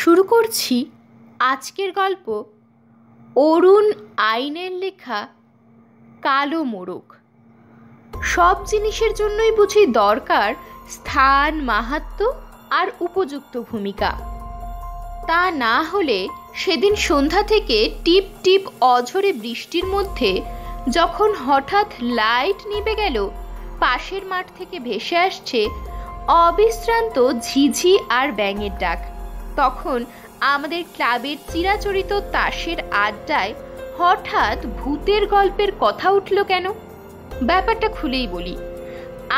শুরু করছি আজকের গল্প অরুণ আইনের লেখা কালো মোড়ক। সব জিনিসের জন্যই বুঝি দরকার স্থান, মাহাত্ম্য আর উপযুক্ত ভূমিকা। তা না হলে সেদিন সন্ধ্যা থেকে টিপ টিপ অঝরে বৃষ্টির মধ্যে যখন হঠাৎ লাইট নিভে গেল, পাশের মাঠ থেকে ভেসে আসছে অবিশ্রান্ত ঝিঝি আর ব্যাঙের ডাক, তখন আমাদের ক্লাবের চিরাচরিত তাসের আড্ডায় হঠাৎ ভূতের গল্পের কথা উঠল কেন? ব্যাপারটা খুলেই বলি।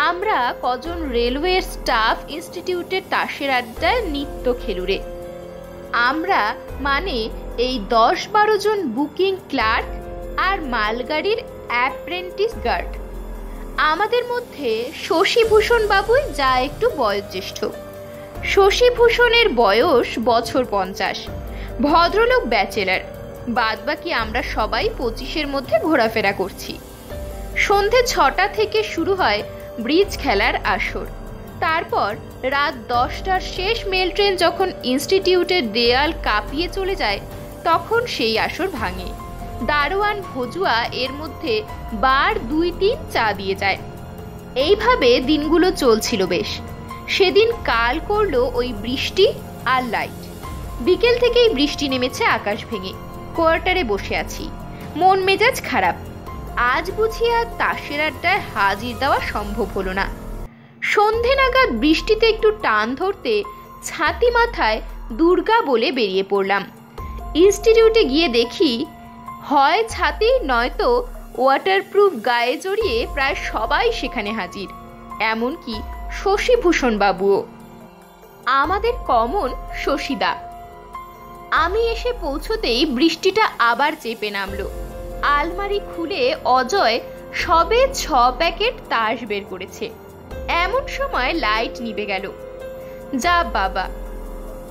আমরা কজন রেলওয়ে স্টাফ ইনস্টিটিউটের তাসের আড্ডায় নিত্য খেলুড়ে। আমরা মানে এই 10-12 জন বুকিং ক্লার্ক আর মালগাড়ির অ্যাপ্রেন্টিস গার্ড। আমাদের মধ্যে শশীভূষণ বাবুই যা একটু বয়োজ্যেষ্ঠ। শশীভূষণের বয়স বছর 50, ভদ্রলোক ব্যাচেলার। বাদবাকি আমরা সবাই 25-এর মধ্যে ঘোরাফেরা করছি। সন্ধে 6টা থেকে শুরু হয় ব্রিজ খেলার আসর। তারপর রাত 10টার শেষ মেল ট্রেন যখন ইনস্টিটিউটের দেয়াল কাঁপিয়ে চলে যায়, তখন সেই আসর ভাঙে। দারোয়ান ভজুয়া এর মধ্যে বার 2-3 চা দিয়ে যায়। এইভাবে দিনগুলো চলছিল বেশ। সেদিন কাল করলো ওই বৃষ্টি আর লাইট। বিকেল থেকেই বৃষ্টি নেমেছে আকাশ ভেঙে। কোয়ার্টারে বসে আছি, মন মেজাজ খারাপ। আজ বুঝি আর তাসের আড্ডায় হাজির দেওয়া সম্ভব হলো না। সন্ধে নাগাদ বৃষ্টিতে একটু টান ধরতে ছাতি মাথায় দুর্গা বলে বেরিয়ে পড়লাম। ইনস্টিটিউটে গিয়ে দেখি হয় ছাতি নয়তো ওয়াটারপ্রুফ গায়ে জড়িয়ে প্রায় সবাই সেখানে হাজির, এমনকি শশীভূষণ বাবুও, আমাদের কমন শশীদা। আমি এসে পৌঁছতেই বৃষ্টিটা আবার চেপে নামলো। আলমারি খুলে অজয় সবে 6 প্যাকেট তাস বের করেছে। এমন সময় লাইট নিভে গেল। যা বাবা,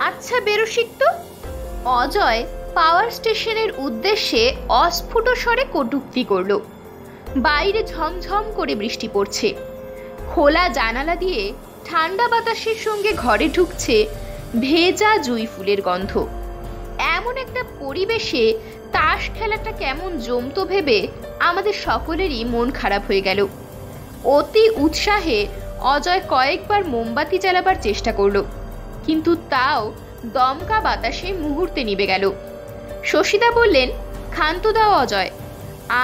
আচ্ছা বেরো শিখতো। অজয় পাওয়ার স্টেশনের উদ্দেশ্যে অস্ফুট স্বরে কটূক্তি করল। বাইরে ঝমঝম করে বৃষ্টি পড়ছে। খোলা জানালা দিয়ে ঠান্ডা বাতাসের সঙ্গে ঘরে ঢুকছে ভেজা জুঁই ফুলের গন্ধ। এমন একটা পরিবেশে তাস খেলাটা কেমন জমতো ভেবে আমাদের সকলেরই মন খারাপ হয়ে গেল। অতি উৎসাহে অজয় কয়েকবার মোমবাতি জ্বালাবার চেষ্টা করল, কিন্তু তাও দমকা বাতাসে মুহূর্তে নিভে গেল। শশীদা বললেন, ক্ষান্ত দাও অজয়,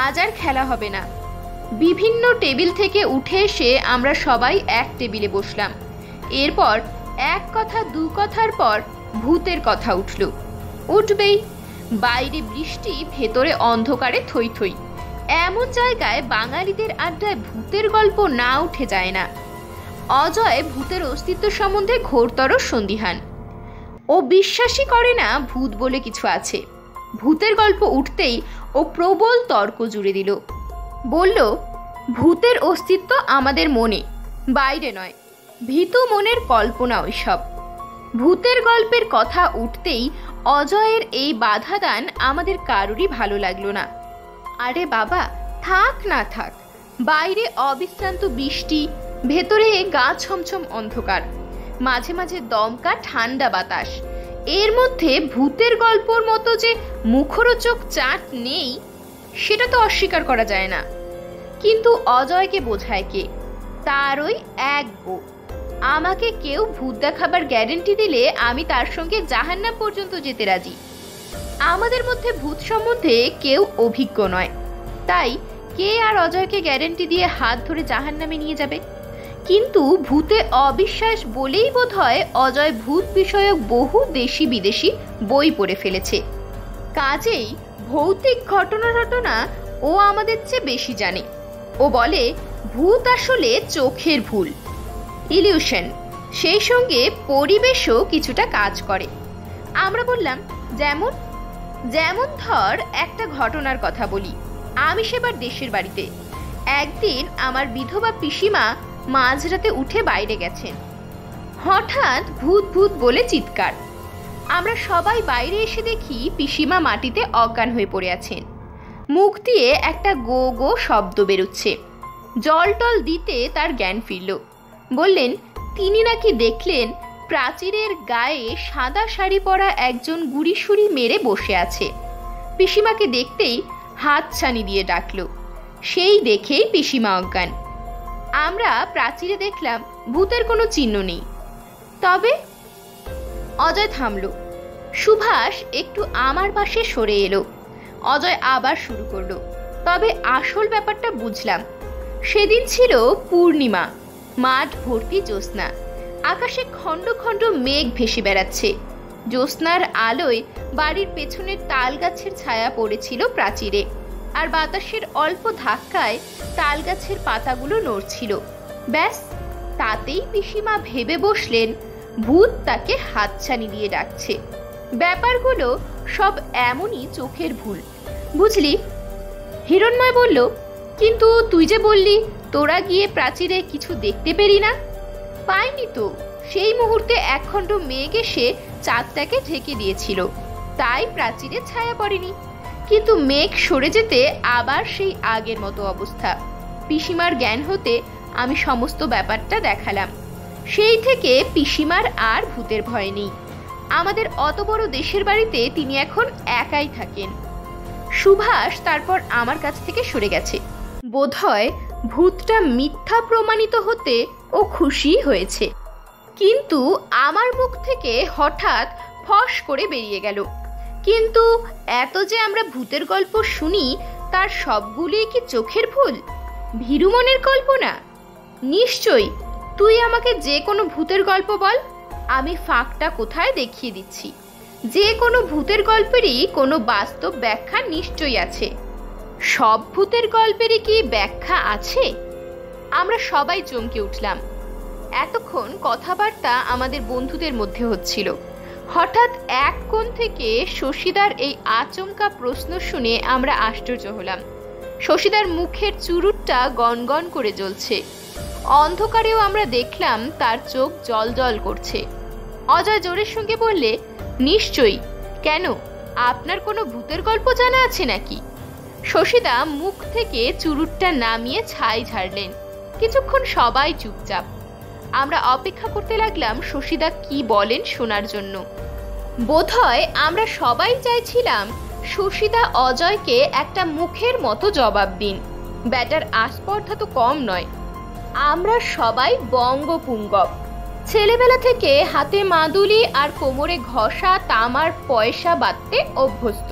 আজ আর খেলা হবে না। বিভিন্ন টেবিল থেকে উঠে এসে আমরা সবাই এক টেবিলে বসলাম। এরপর এক কথা দু কথার পর ভূতের কথা উঠল। উঠবেই, বাইরে বৃষ্টি, ভেতরে অন্ধকারে থই থই। এমন জায়গায় বাঙালিদের আড্ডায় ভূতের গল্প না উঠে যায় না। অজয় ভূতের অস্তিত্ব সম্বন্ধে ঘোরতর সন্দিহান। ও বিশ্বাসই করে না ভূত বলে কিছু আছে। ভূতের গল্প উঠতেই ও প্রবল তর্ক জুড়ে দিল। বলল, ভূতের অস্তিত্ব আমাদের মনে, বাইরে নয়। ভীতু মনের কল্পনা ওইসব। ভূতের গল্পের কথা উঠতেই অজয়ের এই বাধা দান আমাদের কারোরই ভালো লাগলো না। আরে বাবা, থাক না থাক। বাইরে অবিশ্রান্ত বৃষ্টি, ভেতরে গা ছমছম অন্ধকার, মাঝে মাঝে দমকা ঠান্ডা বাতাস। এর মধ্যে ভূতের গল্পর মতো যে মুখরোচক চাট নেই, সেটা তো অস্বীকার করা যায় না। কিন্তু অজয়কে বোঝায় কে? তার ওই এক গো। আমাকে কেউ ভূত দেখাবার গ্যারেন্টি দিলে আমি তার সঙ্গে জাহান্নাম পর্যন্ত যেতে রাজি। আমাদের মধ্যে ভূত সম্বন্ধে কেউ অভিজ্ঞ নয়, তাই কে আর অজয়কে গ্যারেন্টি দিয়ে হাত ধরে জাহান্নামে নিয়ে যাবে? কিন্তু ভূতে অবিশ্বাস বলেই বোধ হয় অজয় ভূত বিষয়ক বহু দেশি বিদেশি বই পড়ে ফেলেছে। কাজেই ভৌতিক ঘটনা ও আমাদের চেয়ে বেশি জানে। ও বলে ভূত আসলে চোখের ভুল, ইলিউশন। সেই সঙ্গে পরিবেশও কিছুটা কাজ করে। আমরা বললাম, যেমন যেমন ধর একটা ঘটনার কথা বলি। আমি সেবার দেশের বাড়িতে। একদিন আমার বিধবা পিসিমা মাঝরাতে উঠে বাইরে গেছেন। হঠাৎ ভূত ভূত বলে চিৎকার। আমরা সবাই বাইরে এসে দেখি পিসিমা মাটিতে অজ্ঞান হয়ে পড়ে আছেন। মুখ দিয়ে একটা গো গো শব্দ বেরোচ্ছে। জল টল দিতে তার জ্ঞান ফিরল। বললেন তিনি নাকি দেখলেন প্রাচীরের গায়ে সাদা শাড়ি পরা একজন গুড়িসুড়ি মেরে বসে আছে। পিসিমাকে দেখতেই হাতছানি দিয়ে ডাকলো। সেই দেখেই পিসিমা অজ্ঞান। আমরা প্রাচীরে দেখলাম ভূতের কোনো চিহ্ন নেই। তবে অজয় থামলো। সুভাষ একটু আমার পাশে সরে এলো। অজয় আবার শুরু করলো। তবে আসল ব্যাপারটা বুঝলাম। সেদিন ছিল পূর্ণিমা, মাঠ ভর্তি জ্যোৎস্না। আকাশে খণ্ড খণ্ড মেঘ ভেসে বেড়াচ্ছে। জ্যোৎস্নার আলোয় বাড়ির পেছনের তাল গাছের ছায়া পড়েছিল প্রাচীরে, আর বাতাসের অল্প ধাক্কায় তাল গাছের পাতাগুলো নড়ছিল। ব্যাস, তাতেই পিসিমা ভেবে বসলেন ভূত তাকে হাতছানি দিয়ে ডাকছে। ব্যাপারগুলো সব এমনই চোখের ভুল, বুঝলি? হিরণময় বলল, কিন্তু তুই যে বললি তোরা গিয়ে প্রাচীরে কিছু দেখতে পেরি না। পাইনি তো। সেই মুহূর্তে একখণ্ড মেঘ এসে চাঁদটাকে ঢেকে দিয়েছিল, তাই প্রাচীরে ছায়া পড়েনি। কিন্তু মেঘ সরে যেতে আবার সেই আগের মতো অবস্থা। পিসিমার জ্ঞান হতে আমি সমস্ত ব্যাপারটা দেখালাম। সেই থেকে পিসিমার আর ভূতের ভয় নেই। আমাদের অত বড় দেশের বাড়িতে তিনি এখন একাই থাকেন। সুভাষ তারপর আমার কাছ থেকে সরে গেছে। বোধহয় ভূতটা মিথ্যা প্রমাণিত হতে ও খুশি হয়েছে। কিন্তু আমার মুখ থেকে হঠাৎ ফস করে বেরিয়ে গেল, কিন্তু এত যে আমরা ভূতের গল্প শুনি তার সবগুলি কি চোখের ভুল, ভীরু মনের কল্পনা? নিশ্চয়ই। তুই আমাকে যে কোনো ভূতের গল্প বল, আমি ফাঁকটা কোথায় দেখিয়ে দিচ্ছি। যে কোনো ভূতের গল্পেরই কোনো বাস্তব ব্যাখ্যা নিশ্চয়ই আছে। সব ভূতের গল্পেরই কি ব্যাখ্যা আছে? আমরা সবাই চমকে উঠলাম। এতক্ষণ কথাবার্তা আমাদের বন্ধুদের মধ্যে হচ্ছিল। হঠাৎ এক কোণ থেকে শশীদার এই আচমকা প্রশ্ন শুনে আমরা আশ্চর্য হলাম। শশীদার মুখের চুরুটটা গনগন করে জ্বলছে। অন্ধকারেও আমরা দেখলাম তার চোখ জলজল করছে। অজয় জোরের সঙ্গে বললে, নিশ্চয়ই। কেন, আপনার কোনো ভূতের গল্প জানা আছে নাকি? শশীদা মুখ থেকে চুরুটটা নামিয়ে ছাই ঝাড়লেন। কিছুক্ষণ সবাই চুপচাপ। আমরা অপেক্ষা করতে লাগলাম শশীদা কি বলেন শোনার জন্য। বোধহয় আমরা সবাই চাইছিলাম শশীদা অজয়কে একটা মুখের মতো জবাব দিন। ব্যাটার আস্পর্ধা তো কম নয়। আমরা সবাই বঙ্গপুঙ্গব। ছেলেবেলা থেকে হাতে মাদুলি আর কোমরে ঘষা তামার পয়সা বাঁধতে অভ্যস্ত।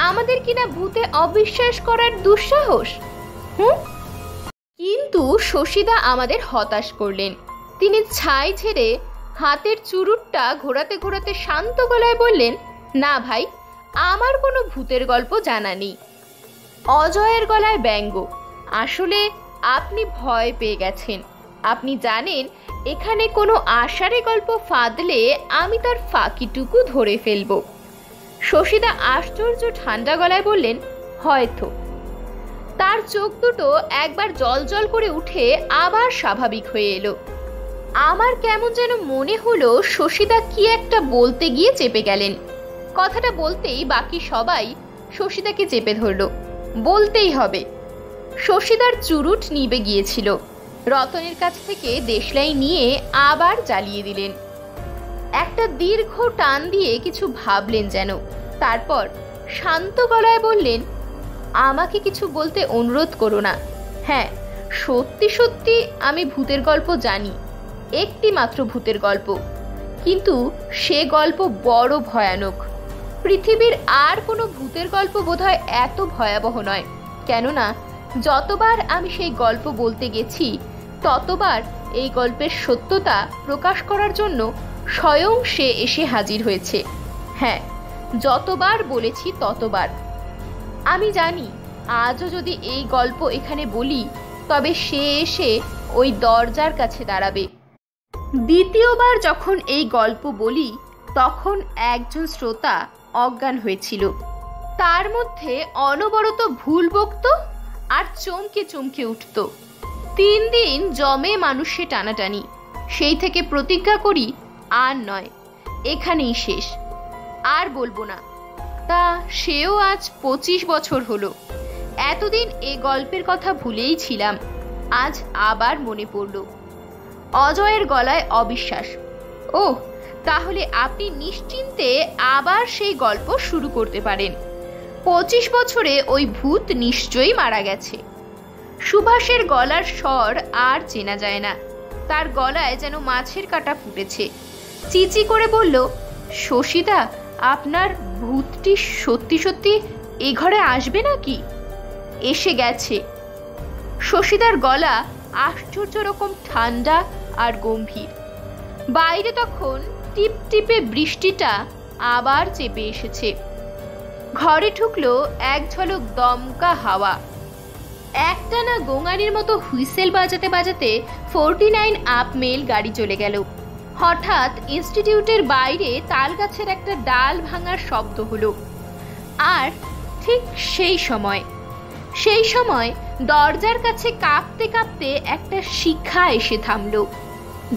আমাদের কিনা ভূতে অবিশ্বাস করার দুঃসাহস। কিন্তু শশীদা আমাদের হতাশ করলেন। তিনি ছাই ছেড়ে হাতের চুরুটটা ঘোরাতে ঘোরাতে শান্ত গলায় বললেন, না ভাই, আমার কোনো ভূতের গল্প জানা নেই। অজয়ের গলায় ব্যঙ্গ। আসলে আপনি ভয় পেয়ে গেছেন। আপনি জানেন এখানে কোনো আষাঢ়ে গল্প ফাঁদলে আমি তার ফাঁকিটুকু ধরে ফেলব। শশীদা আশ্চর্য ঠান্ডা গলায় বললেন, হয়তো। তার চোখ দুটো একবার জলজল করে উঠে আবার স্বাভাবিক হয়ে এলো। আমার কেমন যেন মনে হলো শশীদা কি একটা বলতে গিয়ে চেপে গেলেন। কথাটা বলতেই বাকি সবাই শশীদাকে চেপে ধরল। বলতেই হবে। শশীদার চুরুট নিবে গিয়েছিল। রতনের কাছ থেকে দেশলাই নিয়ে আবার জ্বালিয়ে দিলেন। একটা দীর্ঘ টান দিয়ে কিছু ভাবলেন যেন। তারপর শান্ত গলায় বললেন, আমাকে কিছু বলতে অনুরোধ করো না। হ্যাঁ, সত্যি সত্যি আমি ভূতের গল্প জানি, একটি মাত্র ভূতের গল্প। কিন্তু সে গল্প বড় ভয়ানক। পৃথিবীর আর কোনো ভূতের গল্প বোধহয় এত ভয়াবহ নয়। কেননা যতবার আমি সেই গল্প বলতে গেছি ততবার এই গল্পের সত্যতা প্রকাশ করার জন্য স্বয়ং সে এসে হাজির হয়েছে। হ্যাঁ, যতবার বলেছি ততবার। আমি জানি আজও যদি এই গল্প এখানে বলি তবে সে এসে ওই দরজার কাছে দাঁড়াবে। দ্বিতীয়বার যখন এই গল্প বলি তখন একজন শ্রোতা অজ্ঞান হয়েছিল। তার মধ্যে অনবরত ভুল বকত আর চমকে চমকে উঠত। 3 দিন জমে মানুষে টানাটানি। সেই থেকে প্রতিজ্ঞা করি আর নয়, এখানেই শেষ, আর বলবো না। তা সেও আজ 25 বছর হলো। এতদিন এ গল্পের কথা ভুলেই ছিলাম, আজ আবার মনে পড়ল। অজয়ের গলায় অবিশ্বাস। ওহ, তাহলে আপনি নিশ্চিন্তে আবার সেই গল্প শুরু করতে পারেন। 25 বছরে ওই ভূত নিশ্চয়ই মারা গেছে। সুভাষের গলার স্বর আর চেনা যায় না, তার গলায় যেন মাছের কাঁটা ফুটেছে। চিচি করে বলল, শশীদা, আপনার ভূতটি সত্যি সত্যি এ ঘরে আসবে নাকি? এসে গেছে। শশীদার গলা আশ্চর্য রকম ঠান্ডা আর গম্ভীর। বাইরে তখন টিপটিপে বৃষ্টিটা আবার চেপে এসেছে। ঘরে ঢুকলো এক ঝলক দমকা হাওয়া। একটানা গোঙানির মতো হুইসেল বাজাতে বাজাতে 49 আপ মেল গাড়ি চলে গেল। হঠাৎ ইনস্টিটিউটের বাইরে তাল গাছের একটা ডাল ভাঙার শব্দ হলো। আর ঠিক সেই সময় দরজার কাছে কাঁপতে কাঁপতে একটা শিখা এসে থামলো।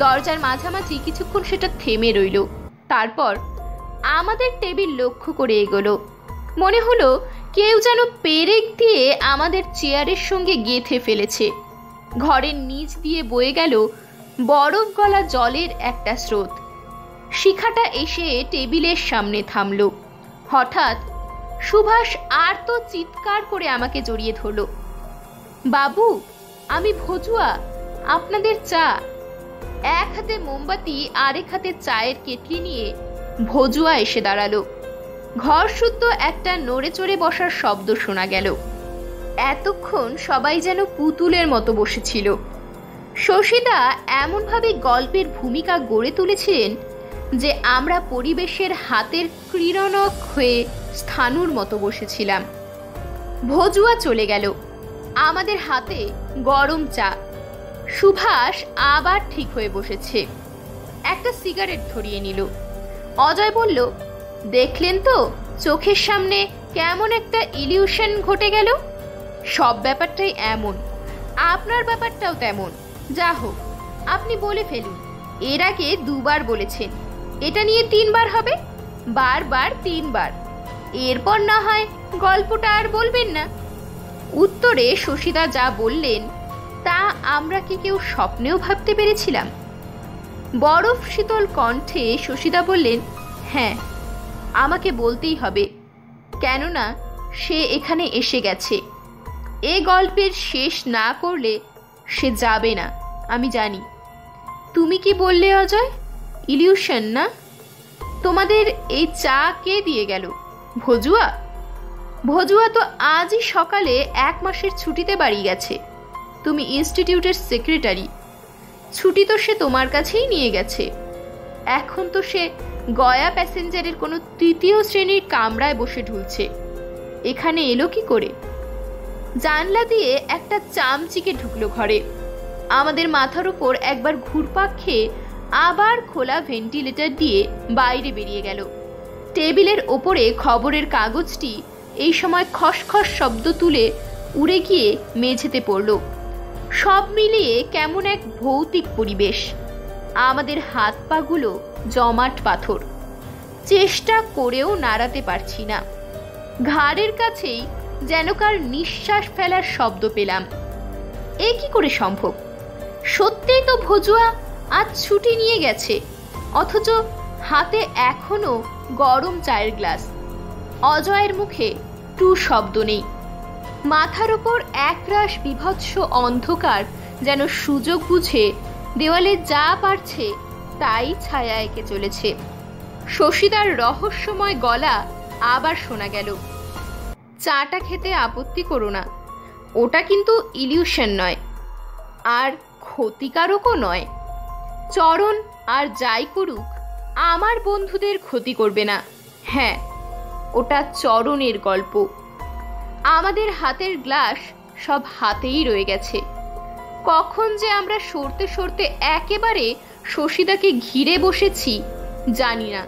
দরজার মাঝামাঝি কিছুক্ষণ সেটা থেমে রইল, তারপর আমাদের টেবিল লক্ষ্য করে এগোলো। মনে হলো কেউ যেন পেরেক দিয়ে আমাদের চেয়ারের সঙ্গে গেঁথে ফেলেছে। ঘরের নিচ দিয়ে বয়ে গেল বরফ গলা জলের একটা স্রোত। শিখাটা এসে টেবিলের সামনে থামলো। হঠাৎ সুভাষ আর তো চিৎকার করে আমাকে জড়িয়ে ধরল। বাবু, আমি ভজুয়া, আপনাদের চা। এক হাতে মোমবাতি, আরেক হাতে চায়ের কেটলি নিয়ে ভজুয়া এসে দাঁড়ালো। ঘর শুদ্ধ একটা নড়ে চড়ে বসার শব্দ শোনা গেল। এতক্ষণ সবাই যেন পুতুলের মতো বসেছিল। শশীদা এমনভাবে গল্পের ভূমিকা গড়ে তুলেছিলেন যে আমরা পরিবেশের হাতের ক্রীড়নক হয়ে স্থাণুর মতো বসেছিলাম। ভজুয়া চলে গেল, আমাদের হাতে গরম চা। সুভাষ আবার ঠিক হয়ে বসেছে, একটা সিগারেট ধরিয়ে নিল। অজয় বলল, দেখলেন তো চোখের সামনে কেমন একটা ইলিউশন ঘটে গেল? সব ব্যাপারটাই এমন, আপনার ব্যাপারটাও তেমন। যা হোক, আপনি বলে ফেলুন। এর আগে 2 বার বলেছেন, এটা নিয়ে 3 বার হবে, বারবার 3 বার। এরপর না হয় গল্পটা আর বলবেন না। উত্তরে শশীদা যা বললেন তা আমরা কি কেউ স্বপ্নেও ভাবতে পেরেছিলাম? বরফ শীতল কণ্ঠে শশীদা বললেন, হ্যাঁ, আমাকে বলতেই হবে, কেননা সে এখানে এসে গেছে। এ গল্পের শেষ না করলে সে যাবে না, আমি জানি। তুমি কি বললে অজয়? ইলিউশন না? তোমাদের এই চা কে দিয়ে গেল? ভজুয়া? ভজুয়া তো আজই সকালে 1 মাসের ছুটিতে বাড়ি গেছে। তুমি ইনস্টিটিউটের সেক্রেটারি, ছুটি তো সে তোমার কাছেই নিয়ে গেছে। এখন তো সে গয়া প্যাসেঞ্জারের কোনো 3য় শ্রেণীর কামরায় বসে ঢুলছে। এখানে এলো কি করে? জানলা দিয়ে একটা চামচিকে ঢুকলো ঘরে। আমাদের মাথার উপর একবার ঘুরপাক খেয়ে আবার খোলা ভেন্টিলেটর দিয়ে বাইরে বেরিয়ে গেল। টেবিলের ওপরে খবরের কাগজটি এই সময় খসখস শব্দ তুলে উড়ে গিয়ে মেঝেতে পড়ল। সব মিলিয়ে কেমন এক ভৌতিক পরিবেশ। আমাদের হাত পাগুলো জমাট পাথর, চেষ্টা করেও নাড়াতে পারছি না। ঘাড়ের কাছেই যেন কার নিঃশ্বাস ফেলার শব্দ পেলাম। এ কি করে সম্ভব? সত্যিই তো ভজুয়া আজ ছুটি নিয়ে গেছে, অথচ হাতে এখনো গরম চায়ের গ্লাস। অজয়ের মুখে টু শব্দ নেই। মাথার উপর একরাশ বিভৎস অন্ধকার যেন সুযোগ বুঝে দেওয়ালে যা পারছে তাই ছায়া এঁকে চলেছে। শশীদার রহস্যময় গলা আবার শোনা গেল, চাটা খেতে আপত্তি করো না, ওটা কিন্তু ইলিউশন নয়, আর ক্ষতিকারকও নয়। চরণ আর যাই করুক আমার বন্ধুদের ক্ষতি করবে না। হ্যাঁ, ওটা চরণের গল্প। আমাদের হাতের গ্লাস সব হাতেই রয়ে গেছে। কখন যে আমরা সরতে সরতে একেবারে শশীদাকে ঘিরে বসেছি জানি না।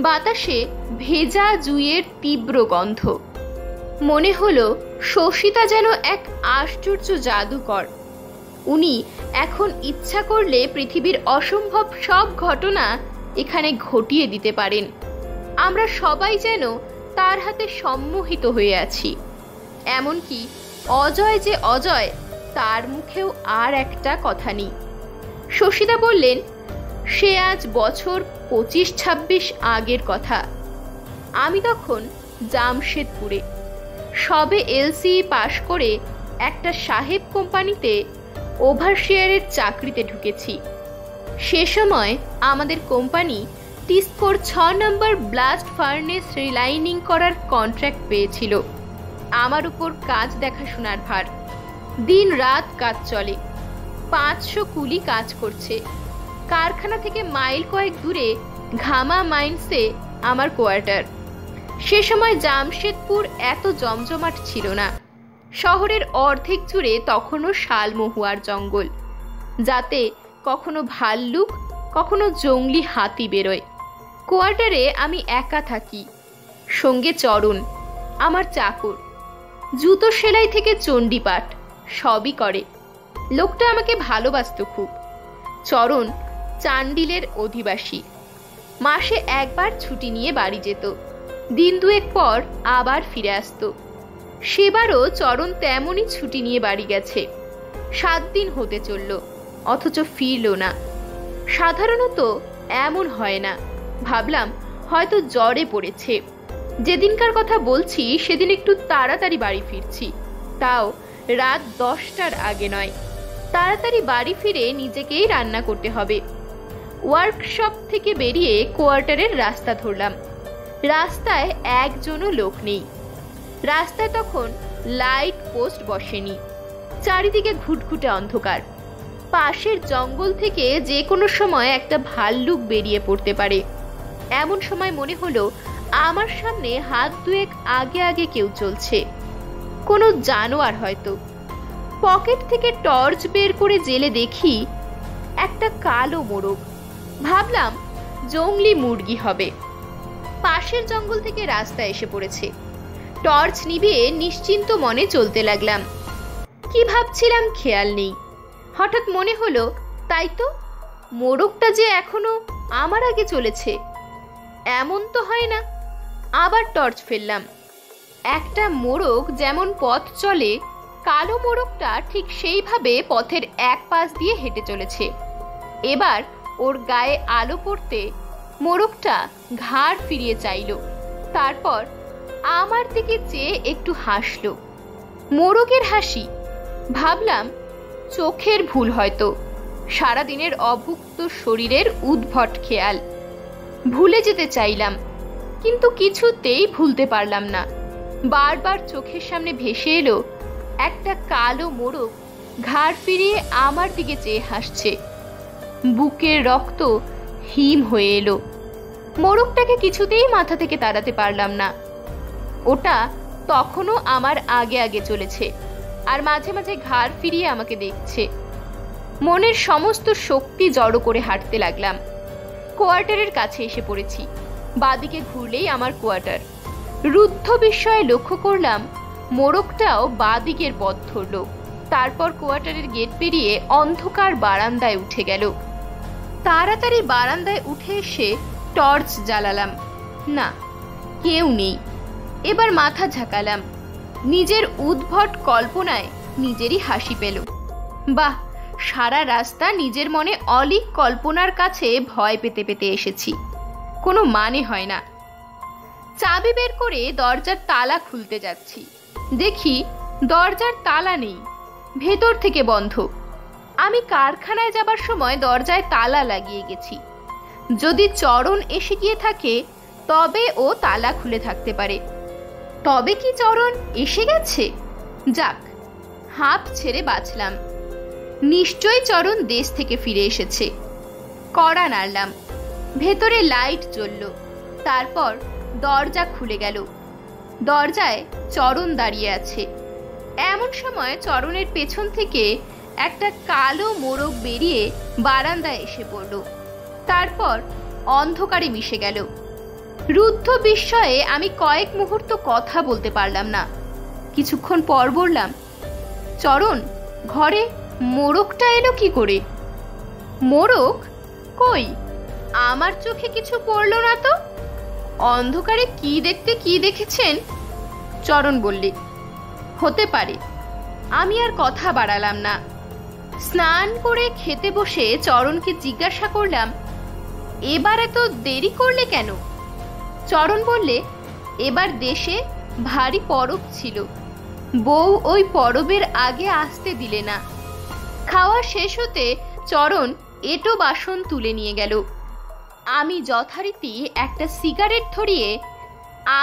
বাতাসে ভেজা জুঁইয়ের তীব্র গন্ধ। মনে হলো শশীদা যেন এক আশ্চর্য জাদুকর। উনি এখন ইচ্ছা করলে পৃথিবীর অসম্ভব সব ঘটনা এখানে ঘটিয়ে দিতে পারেন। আমরা সবাই যেন তার হাতে সম্মোহিত হয়ে আছি। এমনকি অজয় যে অজয়, তার মুখেও আর একটা কথা নেই। শশীদা বললেন, সে আজ বছর 25-26 আগের কথা। আমি তখন জামশেদপুরে সবে এলসি পাশ করে একটা সাহেব কোম্পানিতে ওভারসিয়ারের চাকরিতে ঢুকেছি। সে সময় আমাদের কোম্পানি টিস্কোর 6 নম্বর ব্লাস্ট ফার্নেস রিলাইনিং করার কন্ট্রাক্ট পেয়েছিল। আমার উপর কাজ দেখাশোনার ভার। দিন রাত কাজ চলে। 500 কুলি কাজ করছে। কারখানা থেকে মাইল কয়েক দূরে ঘামা মাইন্সে আমার কোয়ার্টার। সে সময় জামশেদপুর এত জমজমাট ছিল না। শহরের অর্ধেক জুড়ে তখনও শালমহুয়ার জঙ্গল, যাতে কখনো ভাল্লুক কখনো জঙ্গলি হাতি বেরোয়। কোয়ার্টারে আমি একা থাকি, সঙ্গে চরণ আমার চাকর। জুতো সেলাই থেকে চণ্ডীপাঠ সবই করে। লোকটা আমাকে ভালোবাসত খুব। চরণ চান্ডিলের অধিবাসী। মাসে একবার ছুটি নিয়ে বাড়ি যেত। দিন দুয়েক পর আবার ফিরে আসতো। সেবারও চরণ তেমনই ছুটি নিয়ে বাড়ি গেছে। 7 দিন হতে চলল, অথচ ফিরল না। সাধারণত এমন হয় না। ভাবলাম হয়তো জ্বরে পড়েছে। যেদিনকার কথা বলছি সেদিন একটু তাড়াতাড়ি বাড়ি ফিরছি, তাও রাত 10টার আগে নয়। তাড়াতাড়ি বাড়ি ফিরে নিজেকেই রান্না করতে হবে। ওয়ার্কশপ থেকে বেরিয়ে কোয়ার্টারের রাস্তা ধরলাম। রাস্তায় একজনও লোক নেই। রাস্তায় তখন লাইট পোস্ট বসেনি। চারিদিকে ঘুটঘুটে অন্ধকার। পাশের জঙ্গল থেকে যে কোনো সময় একটা ভাল্লুক বেরিয়ে পড়তে পারে। এমন সময় মনে হলো আমার সামনে হাত দুয়েক আগে আগে কেউ চলছে, কোনো জানোয়ার হয়তো। পকেট থেকে টর্চ বের করে জেলে দেখি একটা কালো মোরগ। ভাবলাম জংলি মুরগি হবে। পাশের জঙ্গল থেকে রাস্তা এসে পড়েছে। টর্চ নিভিয়ে নিশ্চিন্ত মনে চলতে লাগলাম। কি ভাবছিলাম খেয়াল নেই। হঠাৎ মনে হলো, তাই তো, মোরগটা যে এখনো আমার আগে চলেছে। এমন তো হয় না। আবার টর্চ ফেললাম। একটা মোরগ যেমন পথ চলে, কালো মোরগটা ঠিক সেইভাবে পথের এক পাশ দিয়ে হেঁটে চলেছে। এবার ওর গায়ে আলো পড়তে মোরগটা ঘাড় ফিরিয়ে চাইল। তারপর আমার দিকে চেয়ে একটু হাসলো। মোরগের হাসি। ভাবলাম চোখের ভুল হয়তো, সারাদিনের অভুক্ত শরীরের উদ্ভট খেয়াল। ভুলে যেতে চাইলাম, কিন্তু কিছুতেই ভুলতে পারলাম না। বারবার চোখের সামনে ভেসে এলো একটা কালো মোরগ ঘাড় ফিরিয়ে আমার দিকে চেয়ে হাসছে। বুকের রক্ত হিম হয়ে এলো। মোরগটাকে কিছুতেই মাথা থেকে তাড়াতে পারলাম না। ওটা তখনও আমার আগে আগে চলেছে, আর মাঝে মাঝে ঘাড় ফিরিয়ে আমাকে দেখছে। মনের সমস্ত শক্তি জড়ো করে হাঁটতে লাগলাম। কোয়ার্টারের কাছে এসে পড়েছি। বাদিকে ঘুরলেই আমার কোয়ার্টার। রুদ্ধ বিস্ময়ে লক্ষ্য করলাম মোরগটাও বাদিকের পথ ধরল। তারপর কোয়ার্টারের গেট পেরিয়ে অন্ধকার বারান্দায় উঠে গেল। তাড়াতাড়ি বারান্দায় উঠে এসে টর্চ জ্বালালাম। না, কেউ নেই। এবার মাথা ঝাঁকালাম। নিজের উদ্ভট কল্পনায় নিজেরই হাসি পেল। বাহ, সারা রাস্তা নিজের মনে অলীক কল্পনার কাছে ভয় পেতে পেতে এসেছি। কোনো মানে হয় না। চাবি বের করে দরজার তালা খুলতে যাচ্ছি। দেখি দরজার তালা নেই, ভেতর থেকে বন্ধ। আমি কারখানায় যাবার সময় দরজায় তালা লাগিয়ে গেছি। যদি চরণ এসে গিয়ে থাকে তবে ও তালা খুলে থাকতে পারে। তবে কি চরণ এসে গেছে? যাক, হাঁপ ছেড়ে বাঁচলাম। নিশ্চয়ই চরণ দেশ থেকে ফিরে এসেছে। কড়া নাড়লাম। ভেতরে লাইট জ্বলল। তারপর দরজা খুলে গেল। দরজায় চরণ দাঁড়িয়ে আছে। এমন সময় চরণের পেছন থেকে একটা কালো মোরগ বেরিয়ে বারান্দায় এসে পড়ল। তারপর অন্ধকারে মিশে গেল। রুদ্ধ বিস্ময়ে আমি কয়েক মুহূর্ত কথা বলতে পারলাম না। কিছুক্ষণ পর বললাম, চরণ, ঘরে মোরগটা এলো কি করে? মোরগ কই? আমার চোখে কিছু পড়ল না তো। অন্ধকারে কি দেখতে কি দেখেছেন? চরণ বললে, হতে পারে। আমি আর কথা বাড়ালাম না। স্নান করে খেতে বসে চরণকে জিজ্ঞাসা করলাম, এবার এত দেরি করলে কেন? চরণ বললে, এবার দেশে ভারী পরব ছিল, বউ ওই পরবের আগে আসতে দিলে না। খাওয়া শেষ হতে চরণ এটো বাসন তুলে নিয়ে গেল। আমি যথারীতি একটা সিগারেট ধরিয়ে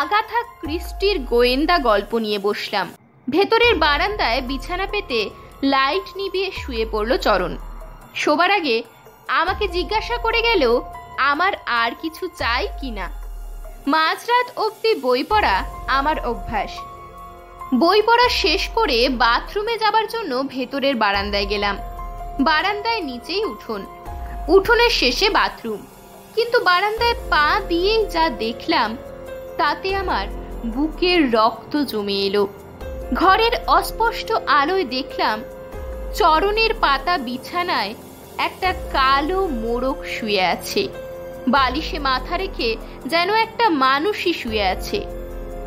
আগাথা ক্রিস্টির গোয়েন্দা গল্প নিয়ে বসলাম। ভেতরের বারান্দায় বিছানা পেতে লাইট নিভিয়ে শুয়ে পড়ল চরণ। শোবার আগে আমাকে জিজ্ঞাসা করে গেল আমার আর কিছু চাই কিনা। মাঝরাত অবধি বই পড়া আমার অভ্যাস। বই পড়া শেষ করে বাথরুমে যাবার জন্য ভেতরের বারান্দায় গেলাম। বারান্দায় নিচেই উঠোন, উঠোনের শেষে বাথরুম। কিন্তু বারান্দায় পা দিয়েই যা দেখলাম তাতে আমার বুকের রক্ত জমে এলো। ঘরের অস্পষ্ট আলোয় দেখলাম চরণের পাতা বিছানায় একটা কালো মোড়ক শুয়ে আছে। বালিশে মাথা রেখে যেন একটা মানুষই শুয়ে আছে।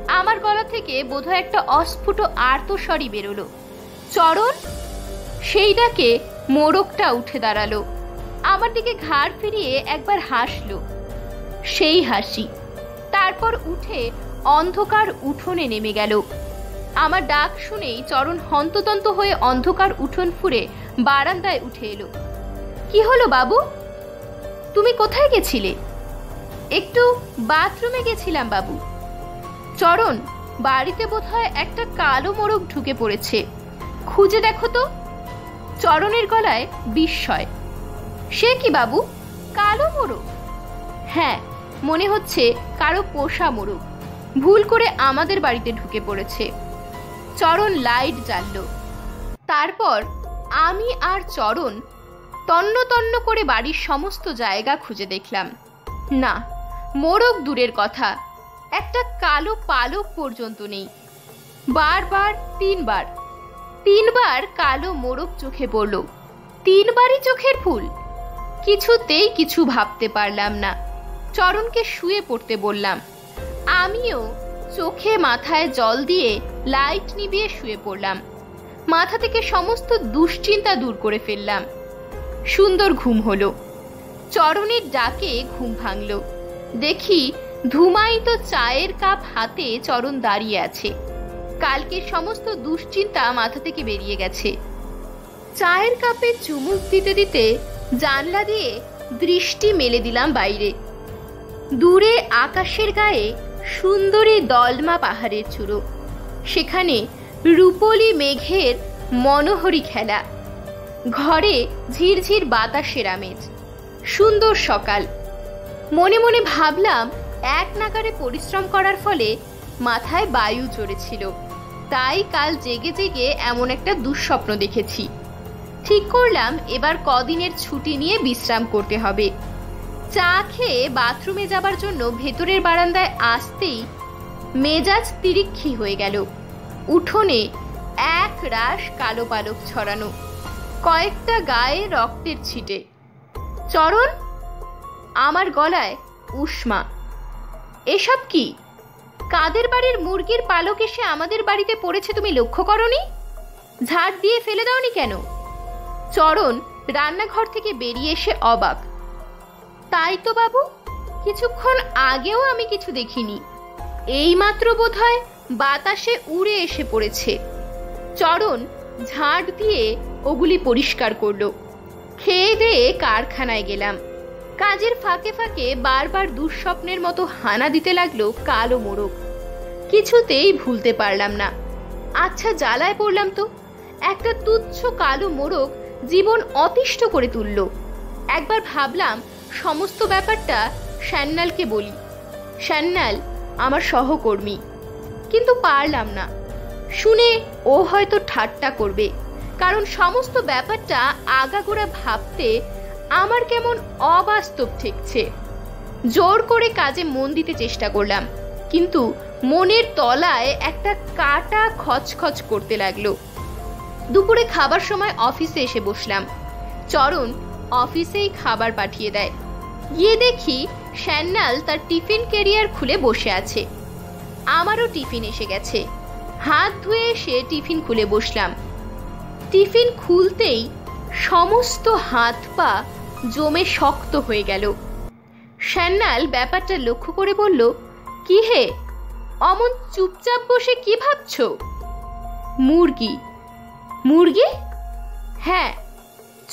আমার গলা থেকে বোধহয় একটা অস্ফুট আর্তস্বরই বেরোলো, চরণ! সেই ডাকে মোড়কটা উঠে দাঁড়ালো, আমার দিকে ঘাড় ফিরিয়ে একবার হাসলো, সেই হাসি। তারপর উঠে অন্ধকার উঠোনে নেমে গেল। আমার ডাক শুনেই চরণ হন্ততন্ত হয়ে অন্ধকার উঠোন ফুঁড়ে বারান্দায় উঠে এলো। কি হলো বাবু, তুমি কোথায় গেছিলে? একটু বাথরুমে গেছিলাম বাবু। চরণ, বাড়িতে বোধহয় একটা কালো মোড়ক ঢুকে পড়েছে, খুঁজে দেখো তো। চরণের গলায় বিস্ময়। সে কি বাবু, কালো মোড়ক? হ্যাঁ, মনে হচ্ছে কারো পোষা মোড়ক ভুল করে আমাদের বাড়িতে ঢুকে পড়েছে। চরণ লাইট জ্বাললো। তারপর আমি আর চরণ তন্ন তন্ন করে বাড়ির সমস্ত জায়গা খুঁজে দেখলাম। না, মোড়ক দূরের কথা, একটা কালো পালক পর্যন্ত নেই। বারবার তিনবার কালো মোড়ক চোখে পড়ল। তিনবারই চোখের ফুল। কিছুতেই কিছু ভাবতে পারলাম না। চরণকে শুয়ে পড়তে বললাম। আমিও চোখে মাথায় জল দিয়ে লাইট নিভিয়ে শুয়ে পড়লাম। মাথা থেকে সমস্ত দুশ্চিন্তা দূর করে ফেললাম। সুন্দর ঘুম হলো। চরণের ডাকে ঘুম ভাঙল। দেখি ধুমায়িত চায়ের কাপ হাতে চরণ দাঁড়িয়ে আছে। কালকের সমস্ত দুশ্চিন্তা মাথা থেকে বেরিয়ে গেছে। চায়ের কাপে চুমুক দিতে দিতে জানলা দিয়ে দৃষ্টি মেলে দিলাম বাইরে। দূরে আকাশের গায়ে সুন্দরী দলমা পাহাড়ের চূড়ো, সেখানে রূপলি মেঘের মনোহরী খেলা। ঘরে ঝিরঝির বাতাসের আমেজ। সুন্দর সকাল। মনে মনে ভাবলাম এক নাগারে পরিশ্রম করার ফলে মাথায় বায়ু চড়েছিল, তাই কাল জেগে জেগে এমন একটা দুঃস্বপ্ন দেখেছি। ঠিক করলাম এবার কদিনের ছুটি নিয়ে বিশ্রাম করতে হবে। চা খেয়ে বাথরুমে যাবার জন্য ভেতরের বারান্দায় আসতেই মেজাজ তিরিক্ষি হয়ে গেল। উঠোনে এক রাশ কালো পালক ছড়ানো, কয়েকটা গায়ে রক্তের ছিটে। চরণ! আমার গলায় উষ্মা। এসব কি? কাদের বাড়ির মুরগির পালক এসে আমাদের বাড়িতে পড়েছে, তুমি লক্ষ্য করনি? ঝাড় দিয়ে ফেলে দাওনি কেন? চরণ রান্নাঘর থেকে বেরিয়ে এসে অবাক। তাই তো বাবু, কিছুক্ষণ আগেও আমি কিছু দেখিনি। এইমাত্র বোধহয় বাতাসে উড়ে এসে পড়েছে। চরণ ঝাড় দিয়ে ওগুলি পরিষ্কার করলো। খেয়ে দিয়ে কারখানায় গেলাম। কাজের ফাঁকে ফাঁকে বারবার দুঃস্বপ্নের মতো হানা দিতে লাগলো কালো মোড়ক। কিছুতেই ভুলতে পারলাম না। আচ্ছা, জ্বালায় পড়লাম তো। একটা তুচ্ছ কালো মোড়ক জীবন অতিষ্ঠ করে তুলল। একবার ভাবলাম সমস্ত ব্যাপারটা সান্যালকে বলি। সান্যাল আমার সহকর্মী, কিন্তু পারলাম না। শুনে ও হয়তো ঠাট্টা করবে, কারণ সমস্ত ব্যাপারটা আগাগোড়া ভাবতে আমার কেমন অবাস্তব ঠেকছে। জোর করে কাজে মন দিতে চেষ্টা করলাম, কিন্তু মনের তলায় একটা কাটা খচখচ করতে লাগলো। দুপুরে খাবার সময় অফিসে এসে বসলাম। চরণ অফিসেই খাবার পাঠিয়ে দেয়। গিয়ে দেখি সান্যাল তার টিফিন ক্যারিয়ার খুলে বসে আছে। আমারও টিফিন এসে গেছে। হাত ধুয়ে এসে টিফিন খুলে বসলাম। টিফিন খুলতেই সমস্ত হাত পা জমে শক্ত হয়ে গেল। শ্যান্নাল ব্যাপারটা লক্ষ্য করে বলল, কি হে, অমন চুপচাপ বসে কি ভাবছ? মুরগি। মুরগি? হ্যাঁ,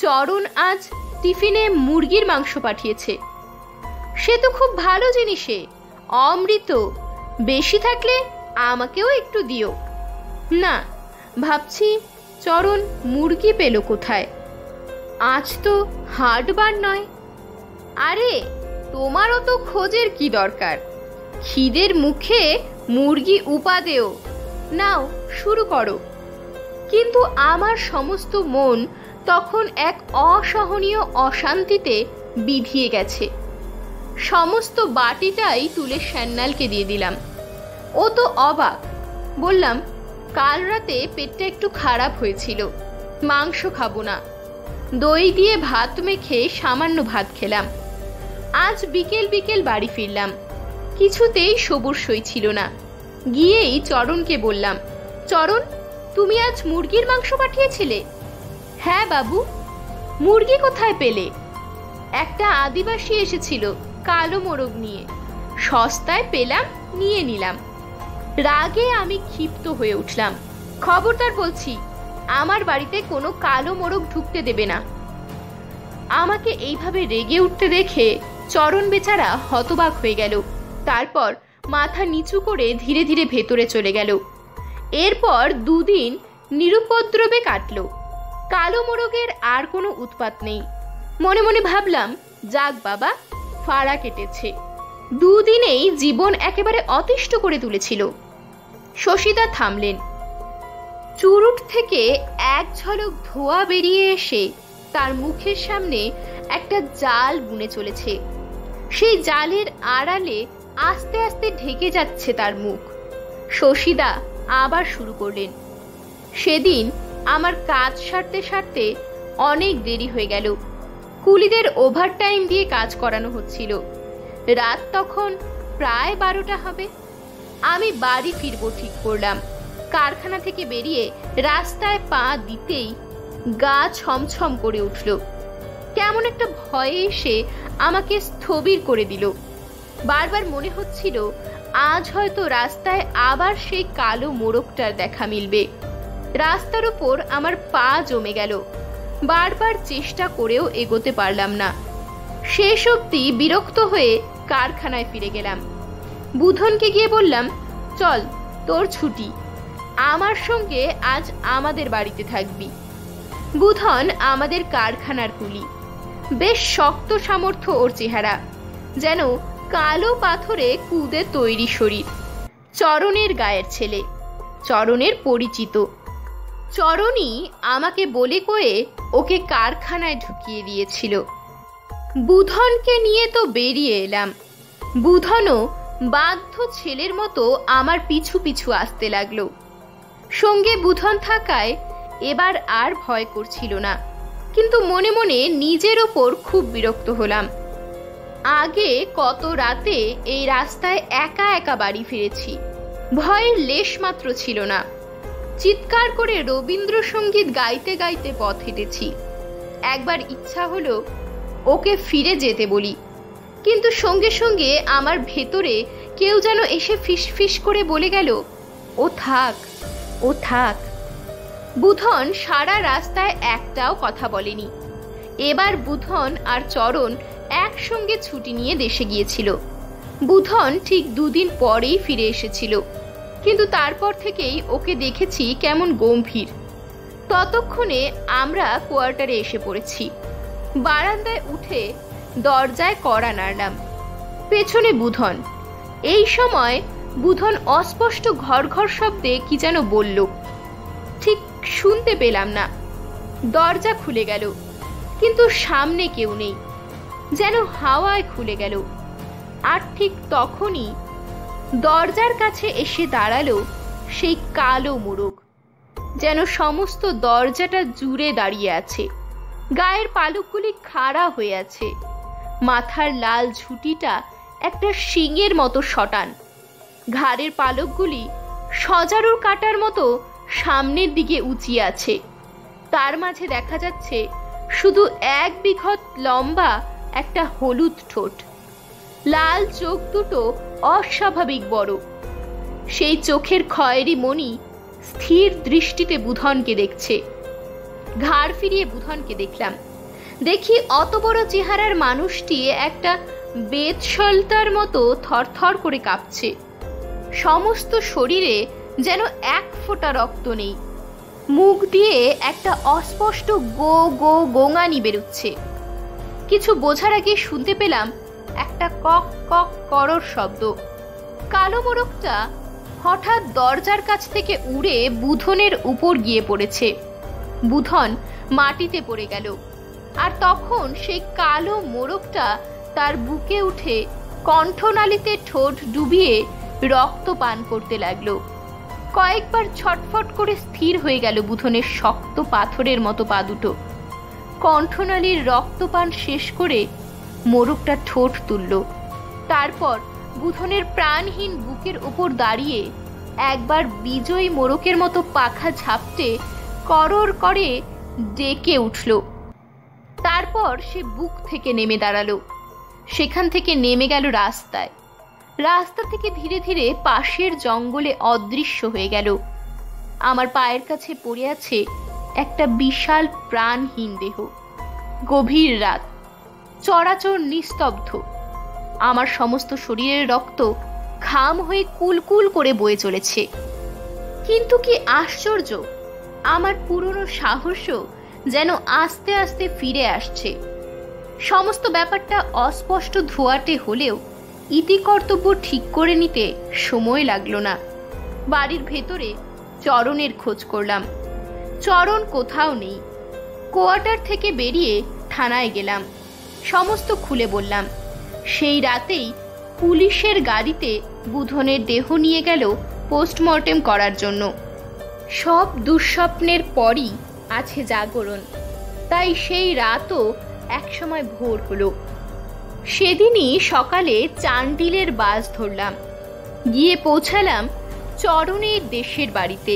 চরণ আজ টিফিনে মুরগির মাংস পাঠিয়েছে। সে তো খুব ভালো জিনিসে, অমৃত। বেশি থাকলে আমাকেও একটু দিও। না, ভাবছি চরণ মুরগি পেল কোথায়? আজ তো হাটবার নয়। আরে, তোমারও তো খোঁজের কি দরকার? খিদের মুখে মুরগি উপাদেয়। নাও, শুরু করো। কিন্তু আমার সমস্ত মন তখন এক অসহনীয় অশান্তিতে বিধিয়ে গেছে। সমস্ত বাটিটাই তুলে শ্যান্নালকে দিয়ে দিলাম। ও তো অবাক। বললাম, কাল রাতে পেটটা একটু খারাপ হয়েছিল, মাংস খাবো না। দই দিয়ে ভাত মেখে সামান্য ভাত খেলাম। আজ বিকেল বিকেল বাড়ি ফিরলাম, কিছুতেই সবুর সইছিল না। গিয়েই চরণকে বললাম, চরণ, তুমি আজ মুরগির মাংস পাঠিয়েছিলে? হ্যাঁ বাবু। মুরগি কোথায় পেলে? একটা আদিবাসী এসেছিল কালো মোরগ নিয়ে, সস্তায় পেলাম, নিয়ে নিলাম। রাগে আমি ক্ষিপ্ত হয়ে উঠলাম। খবরদার বলছি, আমার বাড়িতে কোনো কালো মোরগ ঢুকতে দেবে না। আমাকে এইভাবে রেগে উঠতে দেখে চরণ বেচারা হতবাক হয়ে গেল। তারপর মাথা নিচু করে ধীরে ধীরে ভেতরে চলে গেল। এরপর দুদিন নিরুপদ্রবে কাটল। কালো মোরগের আর কোনো উৎপাত নেই। মনে মনে ভাবলাম, যাক বাবা, ফাড়া কেটেছে। দুদিনেই জীবন একেবারে অতিষ্ঠ করে তুলেছিল। শশীদা থামলেন। চুরুট থেকে এক ঝলক ধোঁয়া বেরিয়ে এসে তার মুখের সামনে একটা জাল বুনে চলেছে। সেই জালের আড়ালে আস্তে আস্তে ঢেকে যাচ্ছে তার মুখ। শশীদা আবার শুরু করলেন। সেদিন আমার কাজ সারতে সারতে অনেক দেরি হয়ে গেল। কুলিদের ওভারটাইম দিয়ে কাজ করানো হচ্ছিল। রাত তখন প্রায় 12টা হবে। আমি বাড়ি ফিরবো ঠিক করলাম। কারখানা থেকে বেরিয়ে রাস্তায় পা দিতেই গা ছমছম করে উঠল। কেমন একটা ভয়ে এসে আমাকে স্থবির করে দিল। বারবার মনে হচ্ছিল, আজ হয়তো রাস্তায় আবার সেই কালো মোরগটার দেখা মিলবে। রাস্তার উপর আমার পা জমে গেল। বারবার চেষ্টা করেও এগোতে পারলাম না। শেষ অবধি বিরক্ত হয়ে কারখানায় ফিরে গেলাম। বুধনকে গিয়ে বললাম, চল, তোর ছুটি, আমার সঙ্গে আজ আমাদের বাড়িতে থাকবি। বুধন আমাদের কারখানার কুলি। বেশ শক্ত সামর্থ্য ওর চেহারা, যেন কালো পাথরে কুদে তৈরি শরীর। চরণের গায়ের ছেলে, চরণের পরিচিত। চরণই আমাকে বলে কয়ে ওকে কারখানায় ঢুকিয়ে দিয়েছিল। বুধনকে নিয়ে তো বেরিয়ে এলাম। বুধনও বাধ্য ছেলের মতো আমার পিছু পিছু আসতে লাগলো। সঙ্গে বুধন থাকায় এবার আর ভয় করছিল না, কিন্তু মনে মনে নিজের ওপর খুব বিরক্ত হলাম। আগে কত রাতে এই রাস্তায় একা একা বাড়ি ফিরেছি, ভয়ের লেশ মাত্র ছিল না। চিৎকার করে রবীন্দ্রসঙ্গীত গাইতে গাইতে পথ হেঁটেছি। একবার ইচ্ছা হলো ওকে ফিরে যেতে বলি, কিন্তু সঙ্গে সঙ্গে আমার ভেতরে কেউ যেন এসে ফিসফিস করে বলে গেল, ও থাক, ও থাক। বুধন সারা রাস্তায় একটাও কথা বলেনি। এবার বুধন আর চরণ একসঙ্গে ছুটি নিয়ে দেশে গিয়েছিল। বুধন ঠিক 2 দিন পরেই ফিরে এসেছিল, কিন্তু তারপর থেকেই ওকে দেখেছি কেমন গম্ভীর। ততক্ষণে আমরা কোয়ার্টারে এসে পড়েছি। বারান্দায় উঠে দরজায় কড়া নাড়লাম। পেছনে বুধন। এই সময় বুধন অস্পষ্ট ঘর ঘর শব্দে কি যেন বলল, ঠিক শুনতে পেলাম না। দরজা খুলে গেল, কিন্তু সামনে কেউ নেই, যেন হাওয়ায় খুলে গেল। আর ঠিক তখনই দরজার কাছে এসে দাঁড়ালো সেই কালো মোরগ, যেন সমস্ত দরজাটা জুড়ে দাঁড়িয়ে আছে। গায়ের পালকগুলি খাড়া হয়ে আছে, মাথার লাল ঝুঁটিটা একটা শিঙের মতো শটান, ঘাড়ের পালকগুলি সজারুর কাটার মতো সামনের দিকে উঁচিয়ে আছে। তার মাঝে দেখা যাচ্ছে শুধু 1 বিঘত লম্বা একটা হলুদ ঠোঁট। লাল চোখ দুটো অস্বাভাবিক বড়। সেই চোখের খয়েরি মণি স্থির দৃষ্টিতে বুধনকে দেখছে। ঘাড় ফিরিয়ে বুধনকে দেখলাম। দেখি অত বড় চেহারার মানুষটি একটা বেতসলতার মতো থরথর করে কাঁপছে। সমস্ত শরীরে যেন এক ফোঁটা রক্ত নেই। মুখ দিয়ে একটা অস্পষ্ট গো গো গোঙানি বেরোচ্ছে। কিছু বোঝার আগে শুনতে পেলাম একটা কক কক করর শব্দ। কালো মোরগটা হঠাৎ দরজার কাছ থেকে উড়ে বুধনের উপর গিয়ে পড়েছে। বুধন মাটিতে পড়ে গেল, আর তখন সেই কালো মোরগটা তার বুকে উঠে কণ্ঠনালীতে ঠোঁট ডুবিয়ে রক্ত পান করতে লাগলো। কয়েকবার ছটফট করে স্থির হয়ে গেল বুধনের শক্ত পাথরের মতো পা দুটো। কণ্ঠনালীর রক্তপান শেষ করে মোরগটা ঠোঁট তুলল। তারপর বুধনের প্রাণহীন বুকের উপর দাঁড়িয়ে একবার বিজয়ী মোরকের মতো পাখা ঝাপটে করর করে ডেকে উঠল। তারপর সে বুক থেকে নেমে দাঁড়ালো। সেখান থেকে নেমে গেল রাস্তায়। রাস্তা থেকে ধীরে ধীরে পাশের জঙ্গলে অদৃশ্য হয়ে গেল। আমার পায়ের কাছে পড়ে আছে একটা বিশাল প্রাণহীন দেহ। গভীর রাত, চরাচর নিস্তব্ধ। আমার সমস্ত শরীরের রক্ত ঘাম হয়ে কুলকুল করে বয়ে চলেছে। কিন্তু কি আশ্চর্য, আমার পুরনো সাহসও যেন আস্তে আস্তে ফিরে আসছে। সমস্ত ব্যাপারটা অস্পষ্ট ধোঁয়াটে হলেও ইতিকর্তব্য ঠিক করে নিতে সময় লাগলো না। বাড়ির ভেতরে চরণের খোঁজ করলাম। চরণ কোথাও নেই। কোয়ার্টার থেকে বেরিয়ে থানায় গেলাম। সমস্ত খুলে বললাম। সেই রাতেই পুলিশের গাড়িতে বুধনের দেহ নিয়ে গেল পোস্টমর্টেম করার জন্য। সব দুঃস্বপ্নের পরই আছে জাগরণ, তাই সেই রাতও একসময় ভোর হলো। সেদিনই সকালে চান্ডিলের বাস ধরলাম। গিয়ে পৌঁছালাম চরণের দেশের বাড়িতে।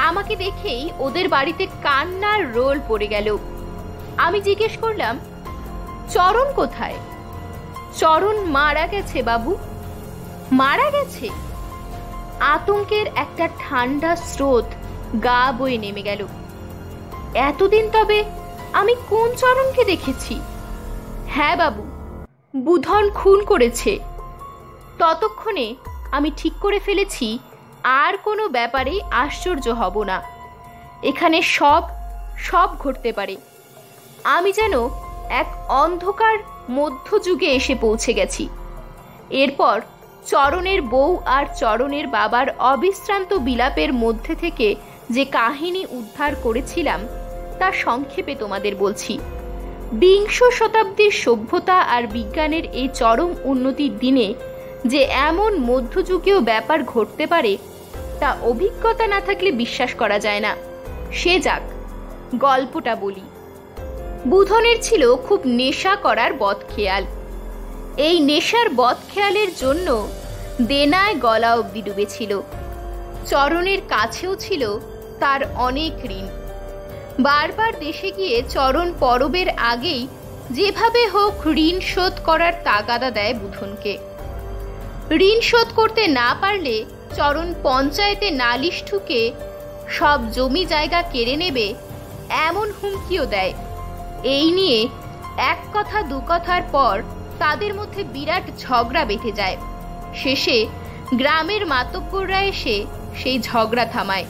আমাকে দেখেই ওদের বাড়িতে কান্নার রোল পড়ে গেল। আমি জিজ্ঞেস করলাম, চরণ কোথায়? চরণ মারা গেছে বাবু। মারা গেছে? আতঙ্কের একটা ঠান্ডা স্রোত গা বয়ে নেমে গেল। এতদিন তবে আমি কোন চরণকে দেখেছি? হ্যাঁ বাবু, বুধন খুন করেছে। ততক্ষণে আমি ঠিক করে ফেলেছি আর কোনো ব্যাপারে আশ্চর্য হব না। এখানে সব সব ঘটতে পারে। আমি যেন এক অন্ধকার মধ্যযুগে এসে পৌঁছে গেছি। এরপর চরণের বউ আর চরণের বাবার অবিশ্রান্ত বিলাপের মধ্যে থেকে যে কাহিনী উদ্ধার করেছিলাম তা সংক্ষেপে তোমাদের বলছি। বিংশ শতাব্দীর সভ্যতা আর বিজ্ঞানের এই চরম উন্নতির দিনে যে এমন মধ্যযুগীয় ব্যাপার ঘটতে পারে তা অভিজ্ঞতা না থাকলে বিশ্বাস করা যায় না। সে যাক, গল্পটা বলি। বুধনের ছিল খুব নেশা করার বদখেয়াল। এই নেশার বদখেয়ালের জন্য দেনায় গলা অবধি ডুবেছিল। চরণের কাছেও ছিল তার অনেক ঋণ। বারবার দেশে গিয়ে চরণ পরবের আগেই যেভাবে হোক ঋণ শোধ করার তাগাদা দেয় বুধনকে। ঋণ শোধ করতে না পারলে চরণ পঞ্চায়েতে নালিশ ঠুকে সব জমি জায়গা কেড়ে নেবে এমন হুমকিও দেয়। এই নিয়ে এক কথা দু কথার পর তাদের মধ্যে বিরাট ঝগড়া বেঁধে যায়। শেষে গ্রামের মাতব্বররা এসে সেই ঝগড়া থামায়।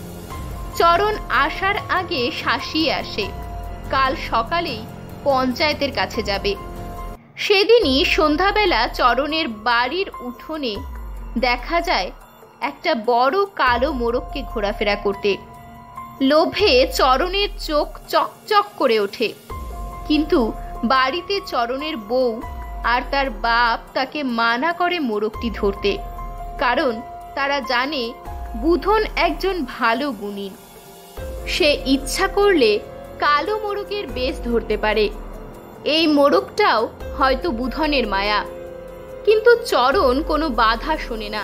চরণ আসার আগে শাসিয়ে আসে কাল সকালেই পঞ্চায়েতের কাছে যাবে। সেদিনই সন্ধ্যাবেলা চরণের বাড়ির উঠোনে দেখা যায় একটা বড় কালো মোরগকে ঘোরাফেরা করতে। লোভে চরণের চোখ চকচক করে ওঠে, কিন্তু বাড়িতে চরণের বউ আর তার বাপ তাকে মানা করে মোরগটি ধরতে, কারণ তারা জানে বুধন একজন ভালো গুণী। সে ইচ্ছা করলে কালো মোরগের বেশ ধরতে পারে। এই মোরগটাও হয়তো বুধনের মায়া। কিন্তু চরণ কোনো বাধা শোনে না।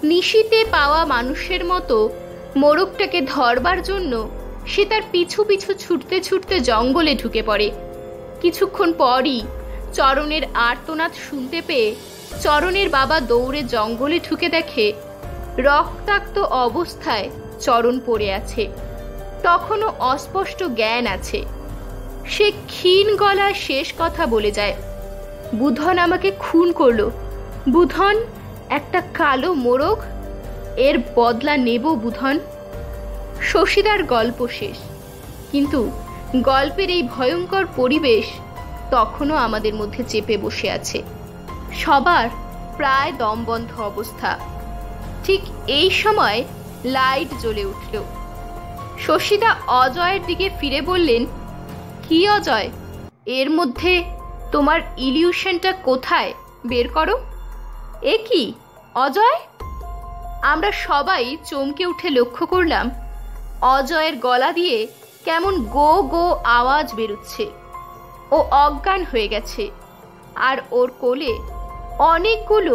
নিশীতে পাওয়া মানুষের মতো মোরগটাকে ধরবার জন্য সে তার পিছু পিছু ছুটতে ছুটতে জঙ্গলে ঢুকে পড়ে। কিছুক্ষণ পরই চরণের আর্তনাদ শুনতে পেয়ে চরণের বাবা দৌড়ে জঙ্গলে ঢুকে দেখে রক্তাক্ত অবস্থায় চরণ পড়ে আছে। তখনও অস্পষ্ট জ্ঞান আছে। সে ক্ষীণ গলায় শেষ কথা বলে যায়, বুধন আমাকে খুন করলো। বুধন একটা কালো মোরগ, এর বদলা নেব বুধন। শশীদার গল্প শেষ, কিন্তু গল্পের এই ভয়ঙ্কর পরিবেশ তখনও আমাদের মধ্যে চেপে বসে আছে। সবার প্রায় দমবন্ধ অবস্থা। ঠিক এই সময় লাইট জ্বলে উঠল। শশীদা অজয়ের দিকে ফিরে বললেন, কি অজয়, এর মধ্যে তোমার ইলিউশনটা কোথায়, বের করো। এ কি অজয়? আমরা সবাই চমকে উঠে লক্ষ্য করলাম অজয়ের গলা দিয়ে কেমন গো গো আওয়াজ বেরোচ্ছে। ও অজ্ঞান হয়ে গেছে, আর ওর কোলে অনেকগুলো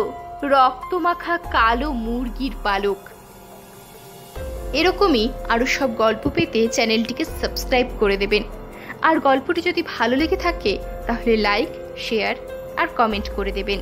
রক্তমাখা কালো মুরগির পালক। এরকমই আরও সব গল্প পেতে চ্যানেলটিকে সাবস্ক্রাইব করে দেবেন। আর গল্পটি যদি ভালো লেগে থাকে তাহলে লাইক, শেয়ার আর কমেন্ট করে দেবেন।